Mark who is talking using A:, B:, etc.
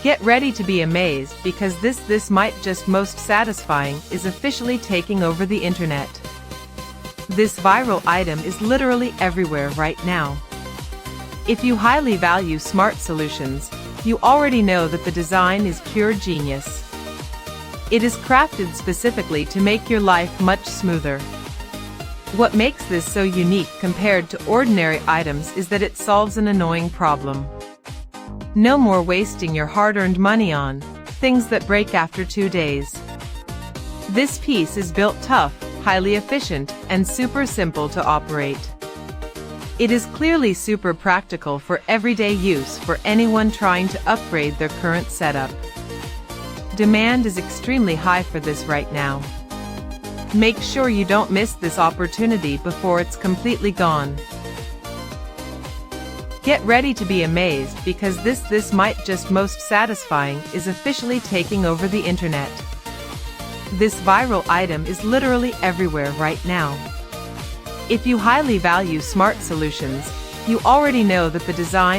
A: Get ready to be amazed because this might just most satisfying is officially taking over the internet. This viral item is literally everywhere right now. If you highly value smart solutions, you already know that the design is pure genius. It is crafted specifically to make your life much smoother. What makes this so unique compared to ordinary items is that it solves an annoying problem. No more wasting your hard-earned money on things that break after 2 days. This piece is built tough, highly efficient, and super simple to operate. It is clearly super practical for everyday use for anyone trying to upgrade their current setup. Demand is extremely high for this right now. Make sure you don't miss this opportunity before it's completely gone. Get ready to be amazed because this might just most satisfying is officially taking over the internet. This viral item is literally everywhere right now. If you highly value smart solutions, you already know that the design